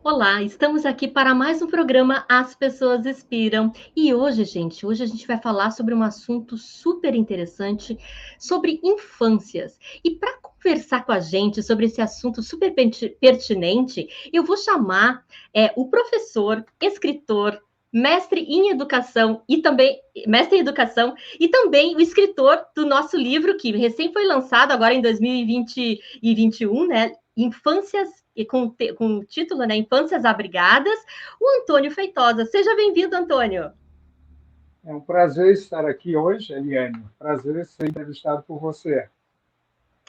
Olá, estamos aqui para mais um programa As Pessoas Inspiram. E hoje, gente, a gente vai falar sobre um assunto super interessante, sobre infâncias. E para conversar com a gente sobre esse assunto super pertinente, eu vou chamar o professor, escritor, mestre em educação e também o escritor do nosso livro, que recém foi lançado agora em 2020 e 2021, né? Infâncias e com o título, né, Infâncias Abrigadas, o Antônio Feitosa. Seja bem-vindo, Antônio. É um prazer estar aqui hoje, Eliane. Prazer ser entrevistado por você.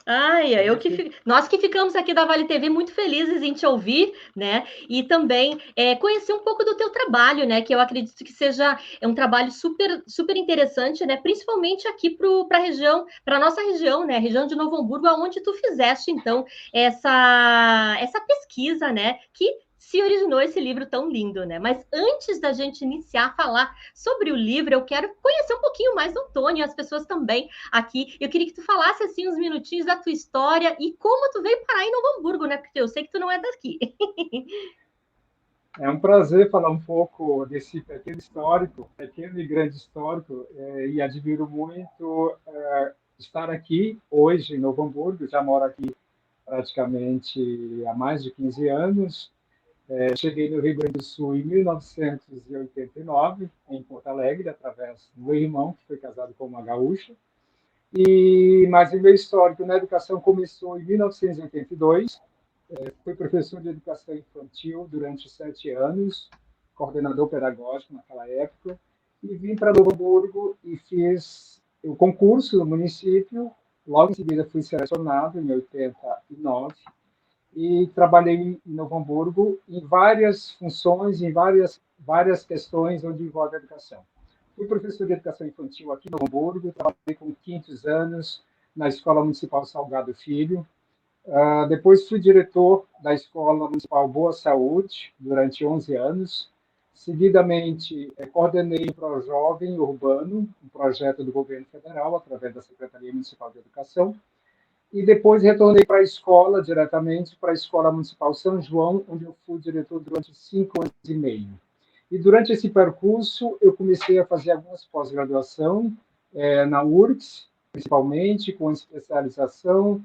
Ai, É você... nós que ficamos aqui da Vale TV muito felizes em te ouvir, né? E também conhecer um pouco do teu trabalho, né? Que eu acredito que seja um trabalho super interessante, né? Principalmente aqui para a região, para nossa região, né? Região de Novo Hamburgo, aonde tu fizeste então essa pesquisa, né? Que se originou esse livro tão lindo, né? Mas antes da gente iniciar a falar sobre o livro, eu quero conhecer um pouquinho mais do Antônio e as pessoas também aqui. Eu queria que tu falasse assim uns minutinhos da tua história e como tu veio parar em Novo Hamburgo, né? Porque eu sei que tu não é daqui. É um prazer falar um pouco desse pequeno e grande histórico, e admiro muito estar aqui hoje em Novo Hamburgo. Já moro aqui praticamente há mais de 15 anos. Cheguei no Rio Grande do Sul em 1989, em Porto Alegre, através do meu irmão, que foi casado com uma gaúcha. Mas o meu histórico na educação começou em 1982. Fui professor de educação infantil durante 7 anos, coordenador pedagógico naquela época, e vim para Novo Hamburgo e fiz o concurso do município. Logo em seguida fui selecionado em 89 e trabalhei em Novo Hamburgo em várias funções, em várias questões onde envolve a educação. Fui professor de educação infantil aqui em Novo Hamburgo, trabalhei com quintos anos na Escola Municipal Salgado Filho. Depois fui diretor da Escola Municipal Boa Saúde durante 11 anos. Seguidamente, coordenei o ProJovem Urbano, um projeto do governo federal, através da Secretaria Municipal de Educação. E depois retornei para a escola, diretamente para a Escola Municipal São João, onde eu fui diretor durante 5 anos e meio. E durante esse percurso, eu comecei a fazer algumas pós-graduação na URGS, principalmente, com especialização,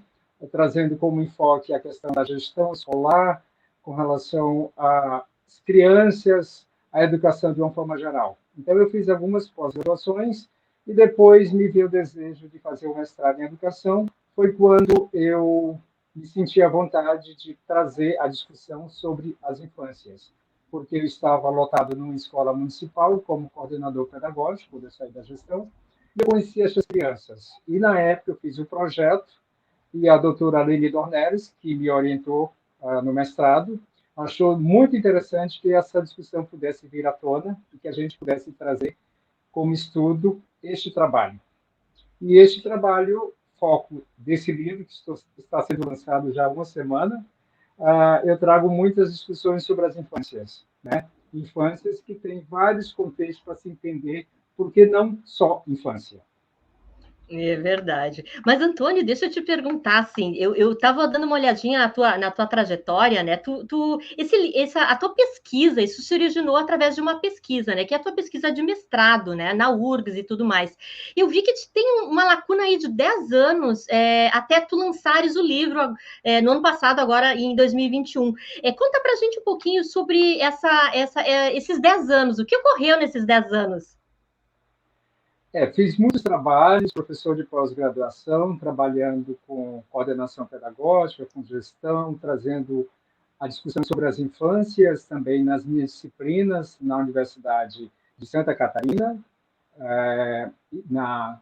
trazendo como enfoque a questão da gestão escolar, com relação às crianças, à educação de uma forma geral. Então, eu fiz algumas pós-graduações e depois me veio o desejo de fazer o mestrado em educação. Foi quando eu me senti à vontade de trazer a discussão sobre as infâncias, porque eu estava lotado numa escola municipal como coordenador pedagógico, quando eu saí da gestão, e eu conheci essas crianças. E, na época, eu fiz o projeto, e a doutora Aline Dornelles, que me orientou no mestrado, achou muito interessante que essa discussão pudesse vir à tona e que a gente pudesse trazer como estudo este trabalho. E este trabalho, foco desse livro, que está sendo lançado já há uma semana, eu trago muitas discussões sobre as infâncias, né? Infâncias que têm vários contextos para se entender, porque não só infância. É verdade. Mas, Antônio, deixa eu te perguntar, assim, eu estava dando uma olhadinha na tua trajetória, né? A tua pesquisa, isso se originou através de uma pesquisa, né? Que é a tua pesquisa de mestrado, né? Na URGS e tudo mais. Eu vi que tem uma lacuna aí de 10 anos, até tu lançares o livro no ano passado, agora em 2021. Conta pra gente um pouquinho sobre esses 10 anos, o que ocorreu nesses 10 anos? Fiz muitos trabalhos, professor de pós-graduação, trabalhando com coordenação pedagógica, com gestão, trazendo a discussão sobre as infâncias também nas minhas disciplinas na Universidade de Santa Catarina, na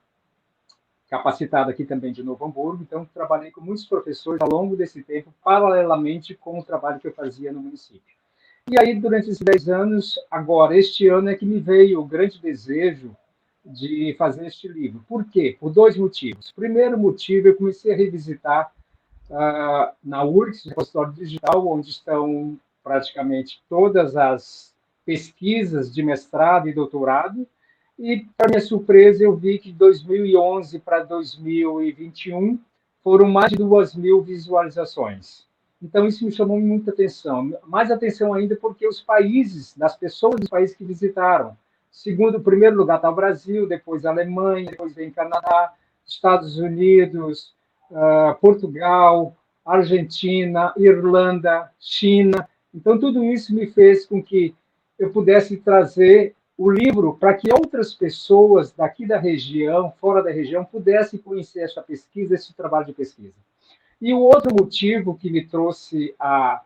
capacitado aqui também de Novo Hamburgo. Então, trabalhei com muitos professores ao longo desse tempo, paralelamente com o trabalho que eu fazia no município. E aí, durante esses 10 anos, agora, este ano é que me veio o grande desejo de fazer este livro. Por quê? Por dois motivos. Primeiro motivo, eu comecei a revisitar na URGS, repositório digital, onde estão praticamente todas as pesquisas de mestrado e doutorado, e, para minha surpresa, eu vi que de 2011 para 2021 foram mais de 2.000 visualizações. Então, isso me chamou muita atenção. Mais atenção ainda porque os países, das pessoas dos países que visitaram. Segundo, em primeiro lugar está o Brasil, depois a Alemanha, depois vem Canadá, Estados Unidos, Portugal, Argentina, Irlanda, China. Então, tudo isso me fez com que eu pudesse trazer o livro para que outras pessoas daqui da região, fora da região, pudessem conhecer essa pesquisa, esse trabalho de pesquisa. E o outro motivo que me trouxe a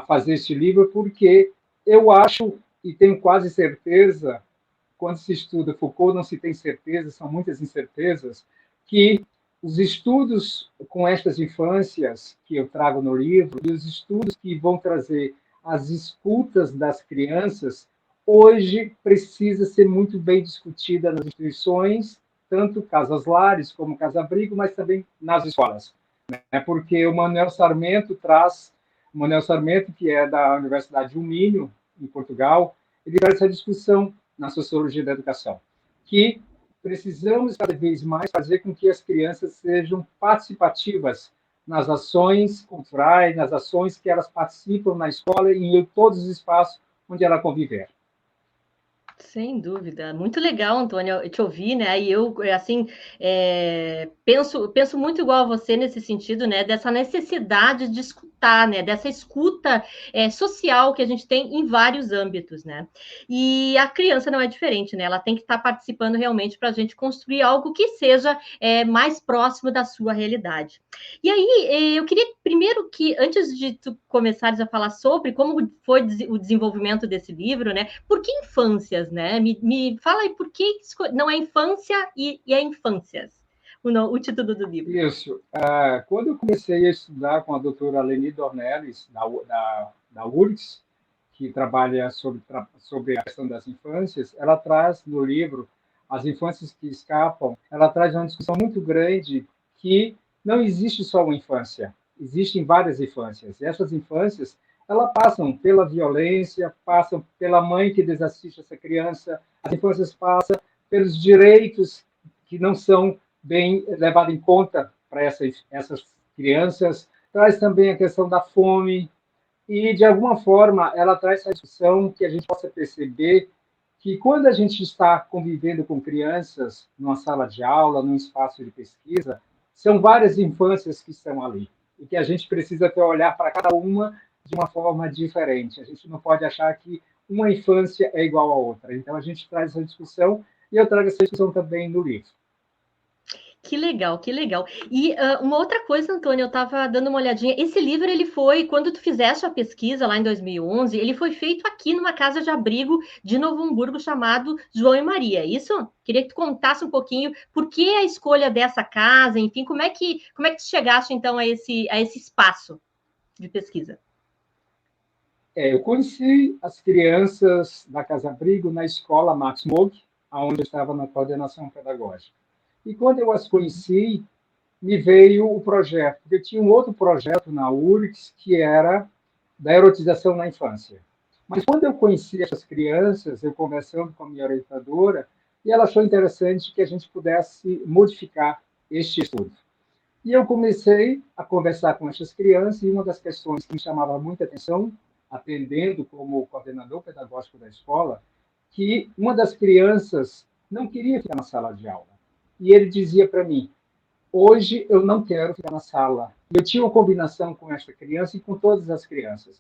fazer este livro é porque eu acho, e tenho quase certeza, quando se estuda Foucault, não se tem certeza, são muitas incertezas, que os estudos com estas infâncias que eu trago no livro, e os estudos que vão trazer as escutas das crianças, hoje precisa ser muito bem discutida nas instituições, tanto casas-lares como casa-abrigo, mas também nas escolas. Porque o Manuel Sarmento traz, o Manuel Sarmento, que é da Universidade do Minho, em Portugal, ele traz essa discussão na sociologia da educação, que precisamos cada vez mais fazer com que as crianças sejam participativas nas ações culturais, nas ações que elas participam na escola e em todos os espaços onde ela conviver. Sem dúvida, muito legal, Antônio, te ouvir, né? E eu, assim, penso muito igual a você nesse sentido, né? Dessa necessidade de escutar, né? Dessa escuta social que a gente tem em vários âmbitos, né? E a criança não é diferente, né? Ela tem que estar participando realmente para a gente construir algo que seja mais próximo da sua realidade. E aí, eu queria primeiro que, antes de tu começares a falar sobre como foi o desenvolvimento desse livro, né? Por que infâncias, né? Me fala aí por que não é infância e é infâncias, o título do livro. Isso. Quando eu comecei a estudar com a doutora Leni Dornelles, da URGS, que trabalha sobre a questão das infâncias, ela traz no livro As Infâncias que Escapam, ela traz uma discussão muito grande que não existe só uma infância, existem várias infâncias. E essas infâncias, elas passam pela violência, passam pela mãe que desassiste essa criança, as infâncias passam pelos direitos que não são bem levados em conta para essas crianças, traz também a questão da fome, e, de alguma forma, ela traz essa discussão que a gente possa perceber que, quando a gente está convivendo com crianças numa sala de aula, num espaço de pesquisa, são várias infâncias que estão ali e que a gente precisa ter olhar para cada uma de uma forma diferente. A gente não pode achar que uma infância é igual a outra. Então, a gente traz essa discussão e eu trago essa discussão também no livro. Que legal, que legal. E uma outra coisa, Antônio, eu estava dando uma olhadinha. Esse livro, ele foi, quando tu fizeste a pesquisa lá em 2011, ele foi feito aqui numa casa de abrigo de Novo Hamburgo chamado João e Maria, é isso? Queria que tu contasse um pouquinho por que a escolha dessa casa, enfim, como é que tu chegaste, então, a esse espaço de pesquisa? Eu conheci as crianças da Casa Abrigo na escola Max Mogg, onde eu estava na coordenação pedagógica. E quando eu as conheci, me veio o projeto, porque tinha um outro projeto na URGS que era da erotização na infância. Mas quando eu conheci essas crianças, eu conversando com a minha orientadora, e ela achou interessante que a gente pudesse modificar este estudo. E eu comecei a conversar com essas crianças, e uma das questões que me chamava muita atenção, atendendo como coordenador pedagógico da escola, que uma das crianças não queria ficar na sala de aula. E ele dizia para mim: hoje eu não quero ficar na sala. Eu tinha uma combinação com esta criança e com todas as crianças.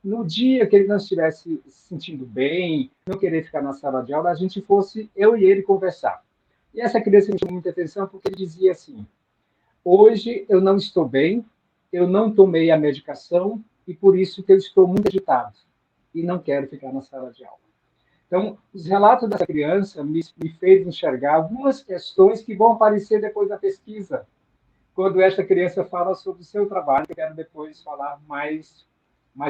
No dia que ele não estivesse se sentindo bem, não querer ficar na sala de aula, a gente fosse eu e ele conversar. E essa criança me chamou muita atenção porque ele dizia assim: hoje eu não estou bem, eu não tomei a medicação e por isso que eu estou muito agitado e não quero ficar na sala de aula. Então, os relatos dessa criança me fez enxergar algumas questões que vão aparecer depois da pesquisa, quando esta criança fala sobre o seu trabalho, que eu quero depois falar mais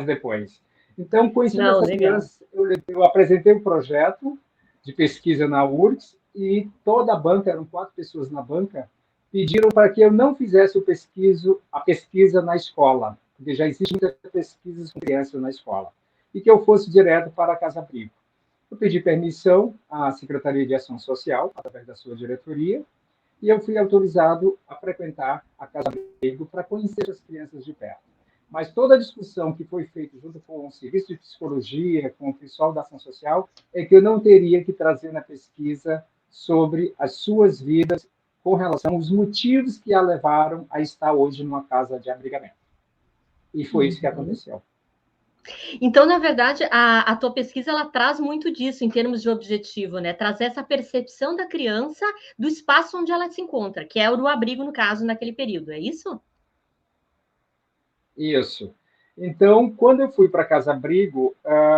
depois. Então, conhecendo Não, essa legal. criança, eu apresentei o projeto de pesquisa na URGS e toda a banca, eram 4 pessoas na banca, pediram para que eu não fizesse a pesquisa na escola, porque já existem muitas pesquisas com crianças na escola, e que eu fosse direto para a Casa Abrigo. Eu pedi permissão à Secretaria de Ação Social, através da sua diretoria, e eu fui autorizado a frequentar a Casa Abrigo para conhecer as crianças de perto. mas toda a discussão que foi feita junto com o serviço de psicologia, com o pessoal da ação social, é que eu não teria que trazer na pesquisa sobre as suas vidas com relação aos motivos que a levaram a estar hoje numa casa de abrigamento. E foi isso que aconteceu. Então, na verdade, a tua pesquisa ela traz muito disso em termos de objetivo, né? Trazer essa percepção da criança do espaço onde ela se encontra, que é o abrigo, no caso, naquele período, é isso? Isso. Então, quando eu fui para Casa Abrigo,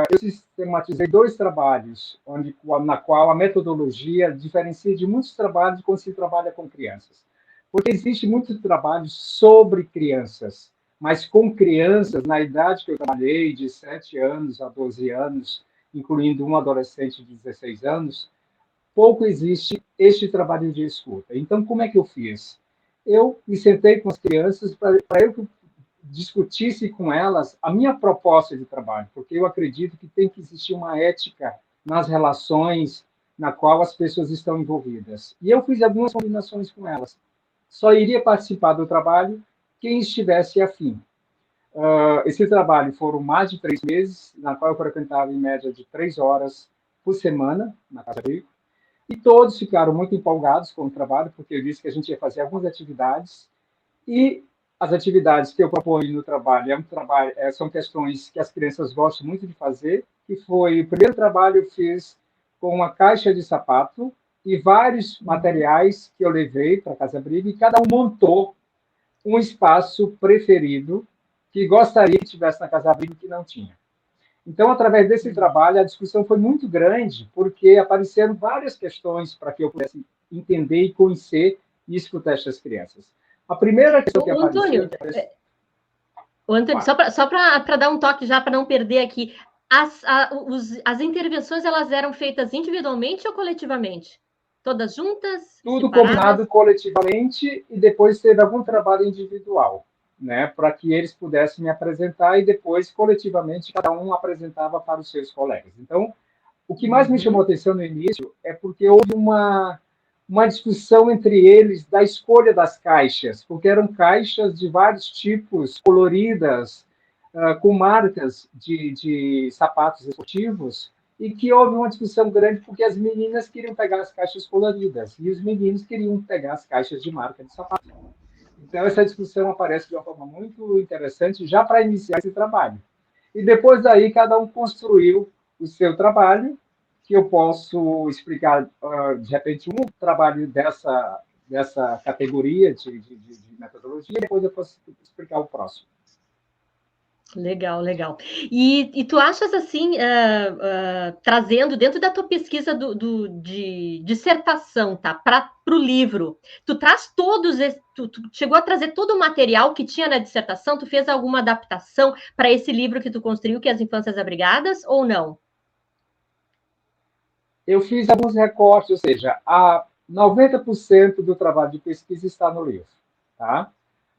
eu sistematizei 2 trabalhos, na qual a metodologia diferencia de muitos trabalhos quando se trabalha com crianças. Porque existe muito trabalho sobre crianças, mas com crianças, na idade que eu trabalhei, de 7 anos a 12 anos, incluindo um adolescente de 16 anos, pouco existe este trabalho de escuta. Então, como é que eu fiz? Eu me sentei com as crianças para eu discutisse com elas a minha proposta de trabalho, porque eu acredito que tem que existir uma ética nas relações na qual as pessoas estão envolvidas. E eu fiz algumas combinações com elas. Só iria participar do trabalho quem estivesse afim. Esse trabalho foram mais de 3 meses, na qual eu frequentava em média de 3 horas por semana na Casa Rico. E todos ficaram muito empolgados com o trabalho, porque eu disse que a gente ia fazer algumas atividades e as atividades que eu proponho no trabalho, são questões que as crianças gostam muito de fazer, que foi o primeiro trabalho eu fiz com uma caixa de sapato e vários materiais que eu levei para a Casa Abrigo, e cada um montou um espaço preferido que gostaria que tivesse na Casa Abrigo que não tinha. Então, através desse trabalho, a discussão foi muito grande, porque apareceram várias questões para que eu pudesse entender e conhecer e escutar essas crianças. A primeira questão que apareceu... Antônio, só para dar um toque já, para não perder aqui, as intervenções, elas eram feitas individualmente ou coletivamente? Todas juntas? Tudo separadas? combinado coletivamente e depois teve algum trabalho individual, né, para que eles pudessem me apresentar e depois, coletivamente, cada um apresentava para os seus colegas. Então, o que mais me chamou a atenção no início é porque houve uma discussão entre eles da escolha das caixas, porque eram caixas de vários tipos, coloridas, com marcas de sapatos esportivos, e que houve uma discussão grande porque as meninas queriam pegar as caixas coloridas e os meninos queriam pegar as caixas de marca de sapato. Então, essa discussão aparece de uma forma muito interessante já para iniciar esse trabalho. E depois daí, cada um construiu o seu trabalho, que eu posso explicar, de repente, um trabalho dessa categoria de metodologia, e depois eu posso explicar o próximo. Legal, legal. E tu achas assim, trazendo dentro da tua pesquisa de dissertação, tá? Para o livro, tu traz tu chegou a trazer todo o material que tinha na dissertação? Tu fez alguma adaptação para esse livro que tu construiu, que é As Infâncias Abrigadas, ou não? Eu fiz alguns recortes, ou seja, 90% do trabalho de pesquisa está no livro, tá?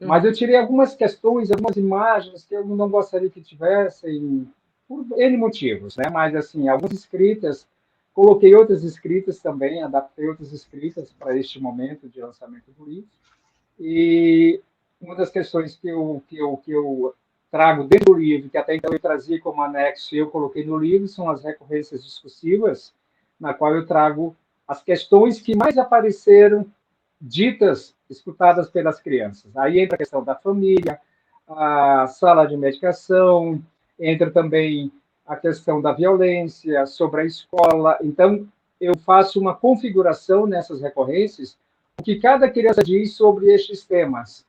Mas eu tirei algumas questões, algumas imagens que eu não gostaria que tivessem, por N motivos, né? Mas, assim, algumas escritas, coloquei outras escritas também, adaptei outras escritas para este momento de lançamento do livro. E uma das questões que eu trago dentro do livro, que até então eu trazia como anexo e eu coloquei no livro, são as recorrências discursivas, na qual eu trago as questões que mais apareceram ditas, escutadas pelas crianças. Aí entra a questão da família, a sala de medicação, entra também a questão da violência, sobre a escola. Então, eu faço uma configuração nessas recorrências, o que cada criança diz sobre estes temas,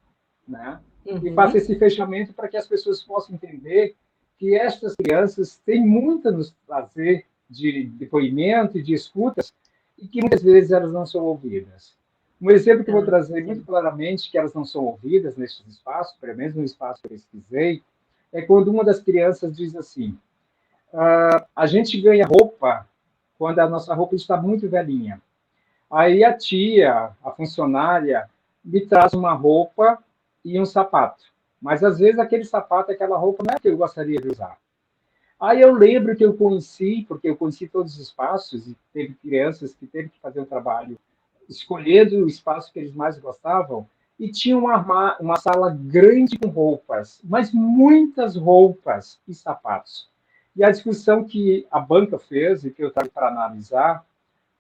né? E faço esse fechamento para que as pessoas possam entender que estas crianças têm muito a nos trazer de depoimento e de escutas, e que muitas vezes elas não são ouvidas. Um exemplo que eu vou trazer muito claramente, que elas não são ouvidas nesses espaços, pelo menos no espaço que eu pesquisei, é quando uma das crianças diz assim: a gente ganha roupa quando a nossa roupa está muito velhinha. Aí a tia, a funcionária, me traz uma roupa e um sapato. Mas às vezes aquele sapato, aquela roupa não é que eu gostaria de usar. Aí eu lembro que eu conheci, porque eu conheci todos os espaços, e teve crianças que teve que fazer um trabalho escolhendo o espaço que eles mais gostavam, e tinha uma sala grande com roupas, mas muitas roupas e sapatos. E a discussão que a banca fez, e que eu estava para analisar,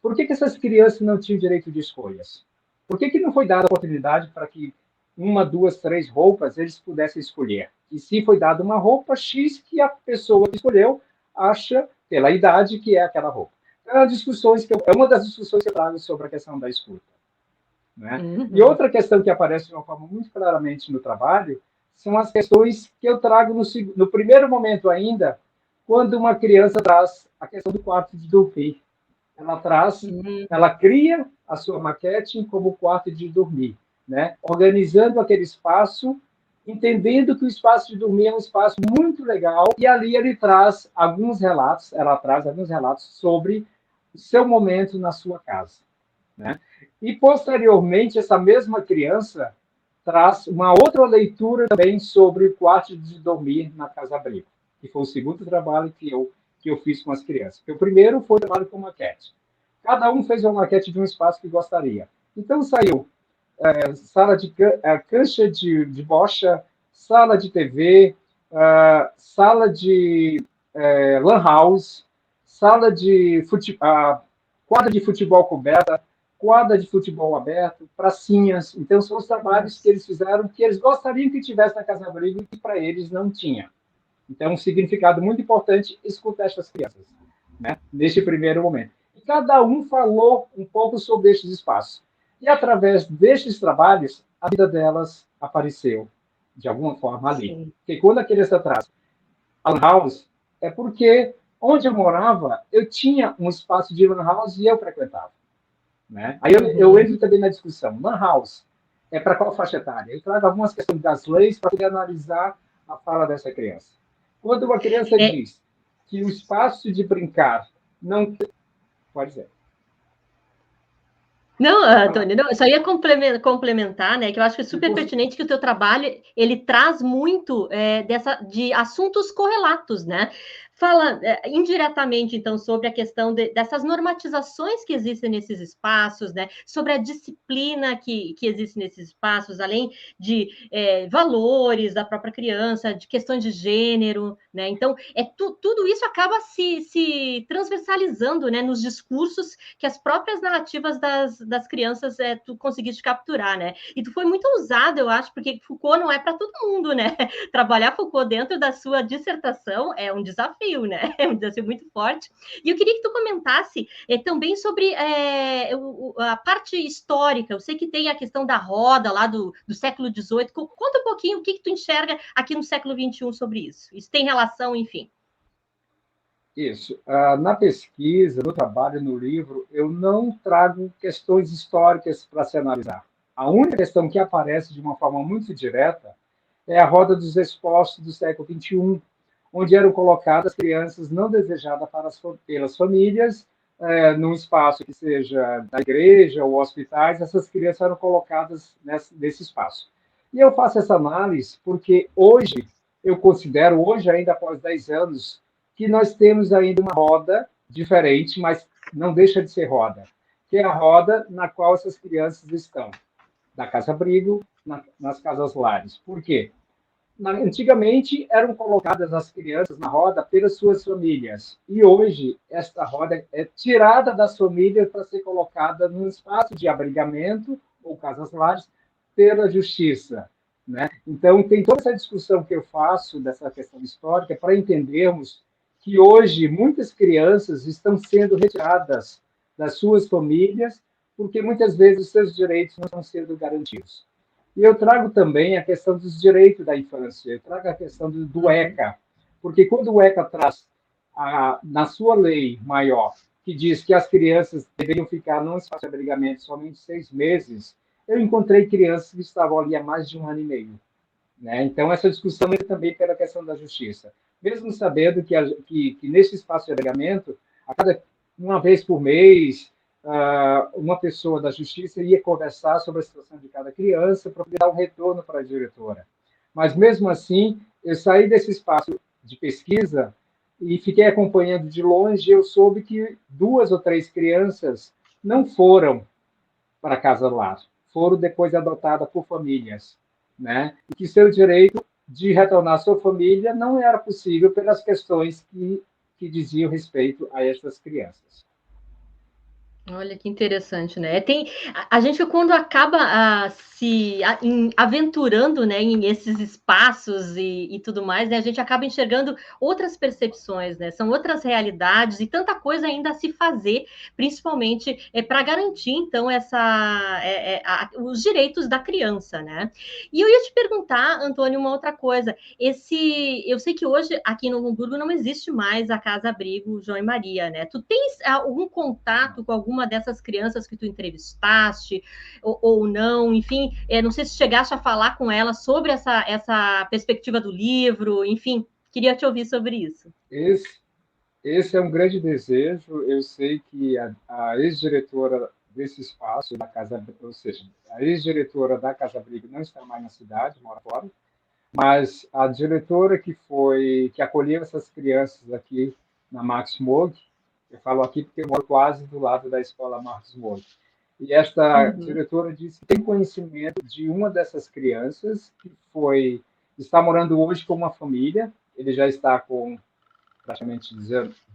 por que essas crianças não tinham direito de escolhas? Por que não foi dada a oportunidade para que uma, duas, três roupas eles pudessem escolher? E se foi dada uma roupa X que a pessoa que escolheu acha, pela idade, que é aquela roupa. É uma das discussões que eu trago sobre a questão da escuta. Né? E Uhum. outra questão que aparece de uma forma muito claramente no trabalho são as questões que eu trago no primeiro momento ainda, quando uma criança traz a questão do quarto de dormir. Ela traz, Uhum. ela cria a sua maquete como quarto de dormir, né? Organizando aquele espaço, entendendo que o espaço de dormir é um espaço muito legal, e ali ela traz alguns relatos sobre o seu momento na sua casa, né? E, posteriormente, essa mesma criança traz uma outra leitura também sobre o quarto de dormir na Casa Abrigo, que foi o segundo trabalho que eu fiz com as crianças. O primeiro foi o trabalho com maquete. Cada um fez uma maquete de um espaço que gostaria. Então, saiu sala de cancha de bocha, sala de TV, sala de lan house, sala de quadra de futebol coberta, quadra de futebol aberto, pracinhas. Então, são os trabalhos que eles fizeram que eles gostariam que tivesse na Casa Abrigo e que para eles não tinha. Então, um significado muito importante escutar essas crianças, né? Neste primeiro momento. E cada um falou um pouco sobre estes espaços. E, através destes trabalhos, a vida delas apareceu, de alguma forma, ali. Sim. Porque quando a criança traz a Lan House, é porque onde eu morava, eu tinha um espaço de Lan House e eu frequentava. Né? Aí eu Uhum. entro também na discussão. Lan House é para qual faixa etária? Eu trago algumas questões das leis para poder analisar a fala dessa criança. Quando uma criança É, diz que o espaço de brincar não. Pode dizer. não, Pode falar. Antônio, não, eu só ia complementar, né, que eu acho que é super Depois, pertinente que o teu trabalho, ele traz muito de assuntos correlatos, né? Fala indiretamente, então, sobre a questão dessas normatizações que existem nesses espaços, né? Sobre a disciplina que existe nesses espaços, além de valores da própria criança, de questões de gênero, né? Então, tudo isso acaba se transversalizando, né, nos discursos que as próprias narrativas das crianças tu conseguiste capturar, né? E tu foi muito ousado, eu acho, porque Foucault não é para todo mundo, né? Trabalhar Foucault dentro da sua dissertação é um desafio, né? É um desafio muito forte. E eu queria que tu comentasse também sobre a parte histórica. Eu sei que tem a questão da roda lá do século XVIII. Conta um pouquinho o que tu enxerga aqui no século XXI sobre isso. Isso tem relação, enfim. isso. Na pesquisa, no trabalho, no livro, eu não trago questões históricas para se analisar. A única questão que aparece de uma forma muito direta é a roda dos expostos do século XXI, onde eram colocadas crianças não desejadas pelas famílias, num espaço que seja da igreja ou hospitais, essas crianças eram colocadas nesse espaço. E eu faço essa análise porque hoje, eu considero, hoje ainda após 10 anos, que nós temos ainda uma roda diferente, mas não deixa de ser roda, que é a roda na qual essas crianças estão, da casa-abrigo, nas casas-lares. Por quê? Antigamente eram colocadas as crianças na roda pelas suas famílias e hoje esta roda é tirada das famílias para ser colocada num espaço de abrigamento ou casas-lares pela justiça, né? Então tem toda essa discussão que eu faço dessa questão histórica para entendermos que hoje muitas crianças estão sendo retiradas das suas famílias porque muitas vezes os seus direitos não estão sendo garantidos. E eu trago também a questão dos direitos da infância, eu trago a questão do ECA, porque quando o ECA traz, na sua lei maior, que diz que as crianças deveriam ficar num espaço de abrigamento somente 6 meses, eu encontrei crianças que estavam ali há mais de 1 ano e meio. Né? Então, essa discussão entra também pela questão da justiça. Mesmo sabendo que nesse espaço de abrigamento, a cada uma vez por mês, uma pessoa da justiça ia conversar sobre a situação de cada criança para dar um retorno para a diretora. Mas, mesmo assim, eu saí desse espaço de pesquisa e fiquei acompanhando de longe e eu soube que 2 ou 3 crianças não foram para a casa lá. foram depois adotadas por famílias, né? E que seu direito de retornar à sua família não era possível pelas questões que diziam respeito a essas crianças. Olha que interessante, né? A gente quando acaba aventurando, né, em esses espaços e tudo mais, né, a gente acaba enxergando outras percepções, né? São outras realidades e tanta coisa ainda a se fazer, principalmente para garantir então os direitos da criança, né? E eu ia te perguntar, Antônio, uma outra coisa. Eu sei que hoje aqui no Hamburgo não existe mais a Casa Abrigo João e Maria, né? Tu tens algum contato com alguma dessas crianças que tu entrevistaste ou não? Enfim, não sei se chegaste a falar com elas sobre essa perspectiva do livro, enfim, queria te ouvir sobre isso. Esse é um grande desejo. Eu sei que a ex-diretora desse espaço, da Casa, ou seja, a ex-diretora da Casa Abrigo não está mais na cidade, mora fora, mas a diretora que acolheu essas crianças aqui na Max Moog, eu falo aqui porque eu moro quase do lado da escola Max Moog, e esta diretora disse que tem conhecimento de uma dessas crianças está morando hoje com uma família, ele já está com praticamente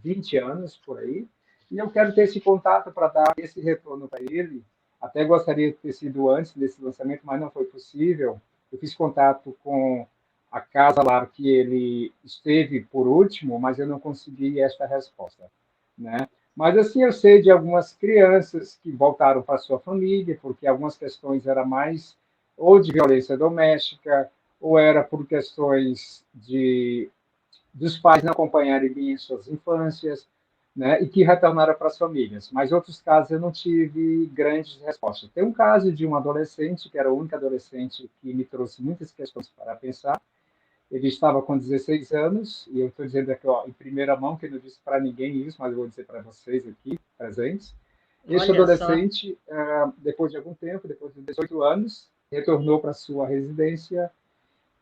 20 anos por aí, e eu quero ter esse contato para dar esse retorno para ele. Até gostaria de ter sido antes desse lançamento, mas não foi possível. Eu fiz contato com a casa lá que ele esteve por último, mas eu não consegui esta resposta, né? Mas assim eu sei de algumas crianças que voltaram para sua família, porque algumas questões eram mais ou de violência doméstica, ou era por questões dos pais não acompanharem bem suas infâncias, né, e que retornaram para as famílias. Mas outros casos eu não tive grandes respostas. Tem um caso de um adolescente, que era o único adolescente que me trouxe muitas questões para pensar. Ele estava com 16 anos, e eu estou dizendo aqui ó, em primeira mão, que eu não disse para ninguém isso, mas eu vou dizer para vocês aqui, presentes. Este Olha só. adolescente, depois de algum tempo, depois de 18 anos, retornou para sua residência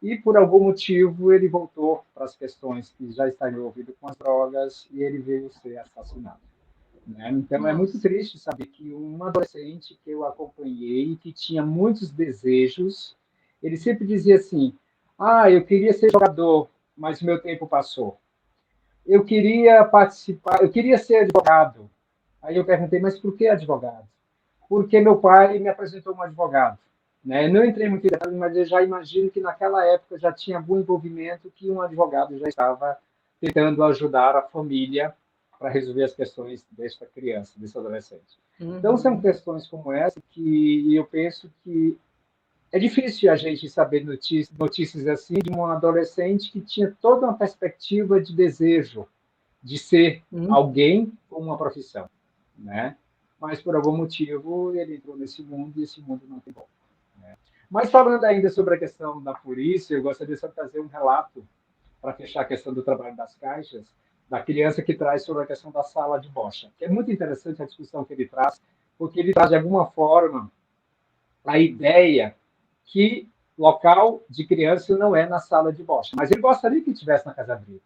e, por algum motivo, ele voltou para as questões que já está envolvido com as drogas e ele veio ser assassinado, né? Então, é muito Nossa. triste saber que um adolescente que eu acompanhei, que tinha muitos desejos, ele sempre dizia assim, eu queria ser jogador, mas o meu tempo passou. Eu queria participar, eu queria ser advogado. Aí eu perguntei, mas por que advogado? Porque meu pai me apresentou um advogado, né? Eu não entrei muito em detalhes, mas eu já imagino que naquela época já tinha algum envolvimento que um advogado já estava tentando ajudar a família para resolver as questões desta criança, desse adolescente. Então, são questões como essa que eu penso que é difícil a gente saber notícias assim de um adolescente que tinha toda uma perspectiva de desejo de ser alguém com uma profissão, né? Mas por algum motivo ele entrou nesse mundo e esse mundo não tem volta, né? Mas falando ainda sobre a questão da polícia, eu gostaria só de fazer um relato para fechar a questão do trabalho das caixas, da criança que traz sobre a questão da sala de bocha, que é muito interessante a discussão que ele traz, porque ele traz de alguma forma a ideia que local de criança não é na sala de bocha, mas ele gostaria que estivesse na Casa Abrigo.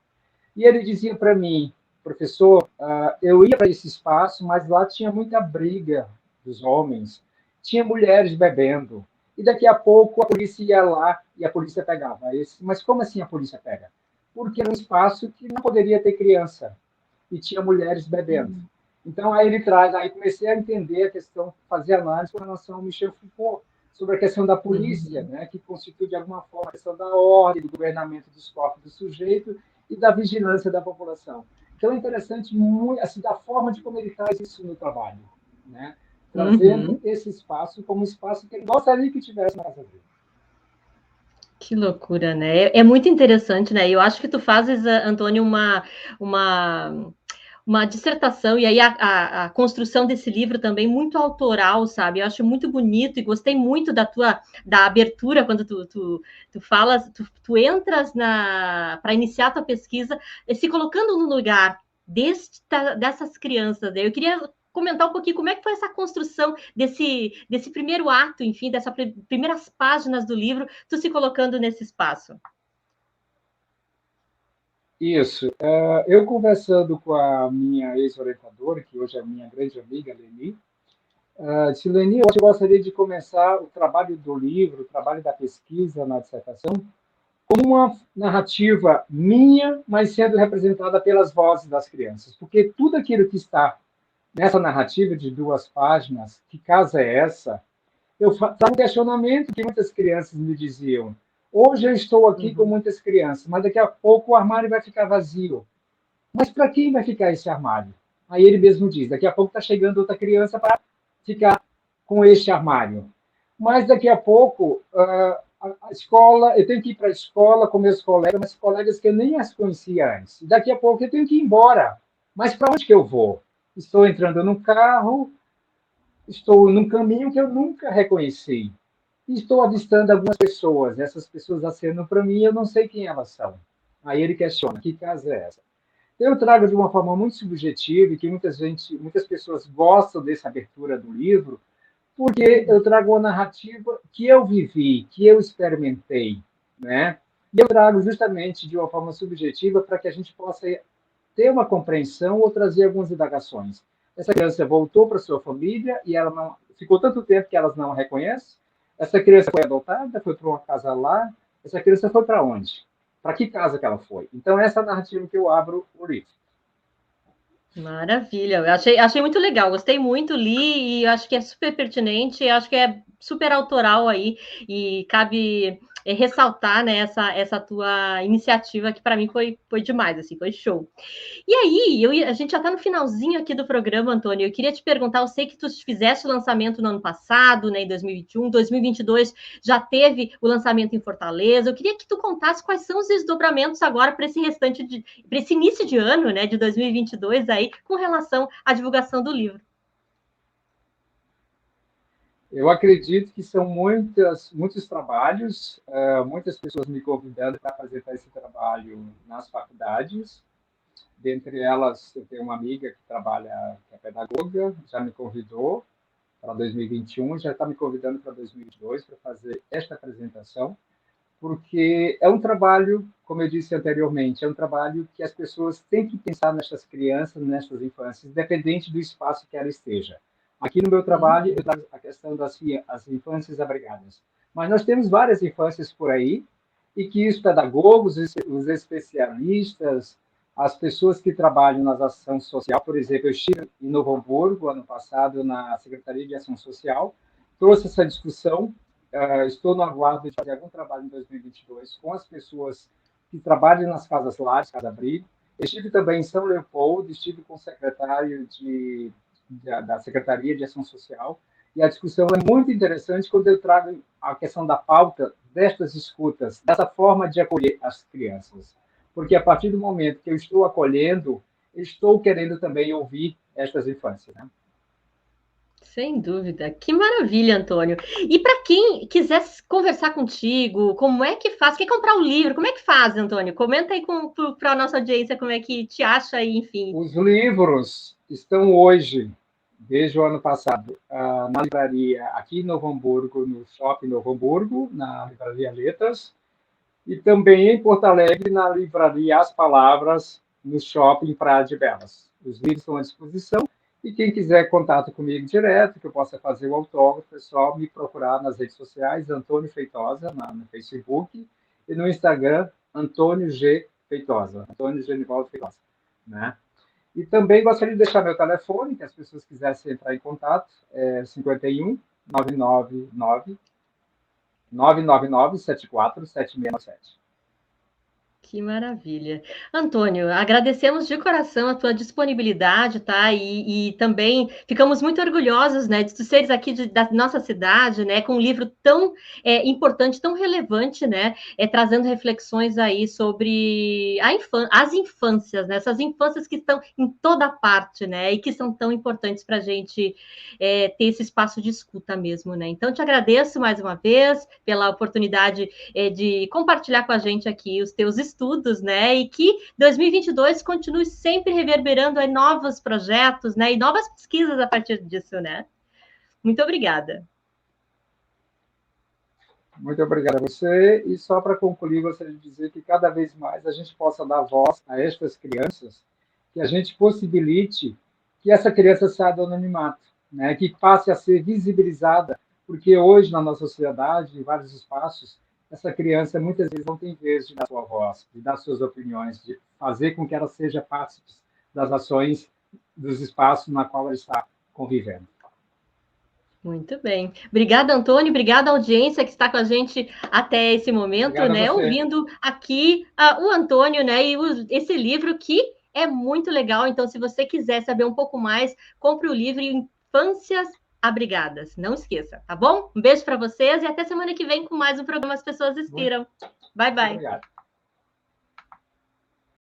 E ele dizia para mim, professor, eu ia para esse espaço, mas lá tinha muita briga dos homens, tinha mulheres bebendo, e daqui a pouco a polícia ia lá e a polícia pegava. Mas como assim a polícia pega? Porque era um espaço que não poderia ter criança, e tinha mulheres bebendo. Então, aí ele traz, aí comecei a entender a questão, fazer análise com relação ao Michel Foucault, sobre a questão da polícia, né, que constitui, de alguma forma, a questão da ordem, do governamento dos corpos do sujeito e da vigilância da população. Então, é interessante muito, assim, da forma de como ele traz isso no trabalho, né, trazendo esse espaço como um espaço que ele gostaria que tivesse na casa dele. Que loucura, né? É muito interessante, né? Eu acho que tu fazes, Antônio, uma dissertação, e aí a construção desse livro também muito autoral, sabe? Eu acho muito bonito e gostei muito da abertura quando tu falas, tu entras para iniciar a tua pesquisa, se colocando no lugar dessas crianças. Né? Eu queria comentar um pouquinho como é que foi essa construção desse primeiro ato, enfim, dessas primeiras páginas do livro, tu se colocando nesse espaço. Isso. Eu conversando com a minha ex-orientadora, que hoje é minha grande amiga, Leni, Silene, hoje eu gostaria de começar o trabalho do livro, o trabalho da pesquisa na dissertação, como uma narrativa minha, mas sendo representada pelas vozes das crianças. Porque tudo aquilo que está nessa narrativa de 2 páginas, que casa é essa? Eu faço um questionamento que muitas crianças me diziam. Hoje eu estou aqui com Uhum. muitas crianças, mas daqui a pouco o armário vai ficar vazio. Mas para quem vai ficar esse armário? Aí ele mesmo diz: daqui a pouco está chegando outra criança para ficar com este armário. Mas daqui a pouco a escola, eu tenho que ir para a escola com meus colegas, mas colegas que eu nem as conhecia antes. E daqui a pouco eu tenho que ir embora. Mas para onde que eu vou? Estou entrando num carro, estou num caminho que eu nunca reconheci. E estou avistando algumas pessoas. Essas pessoas acenam para mim, eu não sei quem elas são. Aí ele questiona: que casa é essa? Eu trago de uma forma muito subjetiva e que muitas pessoas gostam dessa abertura do livro, porque eu trago uma narrativa que eu vivi, que eu experimentei, né? E eu trago justamente de uma forma subjetiva para que a gente possa ter uma compreensão ou trazer algumas indagações. Essa criança voltou para sua família e ela não ficou tanto tempo que elas não a reconhecem. Essa criança foi adotada, foi para uma casa lá. Essa criança foi para onde? Para que casa que ela foi? Então, essa é a narrativa que eu abro o livro. Maravilha, eu achei muito legal, gostei muito, li e acho que é super pertinente, acho que é super autoral aí e cabe ressaltar, né, essa tua iniciativa que para mim foi demais, assim, foi show. E aí, a gente já está no finalzinho aqui do programa, Antônio. Eu queria te perguntar, eu sei que tu fizeste o lançamento no ano passado, né, em 2021, 2022 já teve o lançamento em Fortaleza. Eu queria que tu contasse quais são os desdobramentos agora para esse para esse início de ano, né, de 2022 aí, com relação à divulgação do livro. Eu acredito que são muitos trabalhos, muitas pessoas me convidando para apresentar esse trabalho nas faculdades. Dentre elas, eu tenho uma amiga que trabalha, que é pedagoga, já me convidou para 2021, já está me convidando para 2022 para fazer esta apresentação, porque é um trabalho, como eu disse anteriormente, é um trabalho que as pessoas têm que pensar nessas crianças, nessas infâncias, independente do espaço que ela esteja. Aqui no meu trabalho, eu trago a questão das as infâncias abrigadas. Mas nós temos várias infâncias por aí, e que os pedagogos, os especialistas, as pessoas que trabalham na ação social, por exemplo, eu estive em Novo Hamburgo, ano passado, na Secretaria de Ação Social, trouxe essa discussão. Estou no aguardo de fazer algum trabalho em 2022 com as pessoas que trabalham nas casas lares, casa abrigo. Estive também em São Leopoldo, estive com o secretário da Secretaria de Ação Social, e a discussão é muito interessante quando eu trago a questão da pauta destas escutas, dessa forma de acolher as crianças. Porque a partir do momento que eu estou acolhendo, eu estou querendo também ouvir estas infâncias, né? Sem dúvida. Que maravilha, Antônio. E para quem quiser conversar contigo, como é que faz? Quer comprar o livro? Como é que faz, Antônio? Comenta aí para a nossa audiência como é que te acha aí, enfim. Os livros estão hoje, desde o ano passado, na livraria aqui em Novo Hamburgo, no Shopping Novo Hamburgo, na livraria Letras, e também em Porto Alegre, na livraria As Palavras, no Shopping Praia de Belas. Os livros estão à disposição, e quem quiser contato comigo direto, que eu possa fazer o autógrafo, é só me procurar nas redes sociais, Antônio Feitosa, no Facebook, e no Instagram, Antônio G. Feitosa, Antônio Genivaldo Feitosa, né? E também gostaria de deixar meu telefone, que as pessoas quisessem entrar em contato, é 51 999 999 74 7697. Que maravilha. Antônio, agradecemos de coração a tua disponibilidade, tá? E também ficamos muito orgulhosos, né, de tu seres aqui da nossa cidade, né, com um livro tão importante, tão relevante, né, trazendo reflexões aí sobre as infâncias, né, essas infâncias que estão em toda parte, né, e que são tão importantes para a gente ter esse espaço de escuta mesmo, né. Então, te agradeço mais uma vez pela oportunidade de compartilhar com a gente aqui os teus estudos, né? E que 2022 continue sempre reverberando aí novos projetos, né? E novas pesquisas a partir disso, né? Muito obrigada. Muito obrigado a você. E só para concluir, gostaria de dizer que cada vez mais a gente possa dar voz a estas crianças, que a gente possibilite que essa criança saia do anonimato. né, que passe a ser visibilizada, porque hoje, na nossa sociedade, em vários espaços, essa criança muitas vezes não tem vez de dar sua voz, de dar suas opiniões, de fazer com que ela seja parte das ações dos espaços na qual ela está convivendo. Muito bem. Obrigada, Antônio. Obrigada, audiência que está com a gente até esse momento, Obrigado a né? você. Ouvindo aqui o Antônio, né? E esse livro que é muito legal. Então, se você quiser saber um pouco mais, compre o livro Infâncias Abrigadas. Não esqueça, tá bom? Um beijo para vocês e até semana que vem com mais um programa As Pessoas Inspiram. Bye, bye. Obrigado.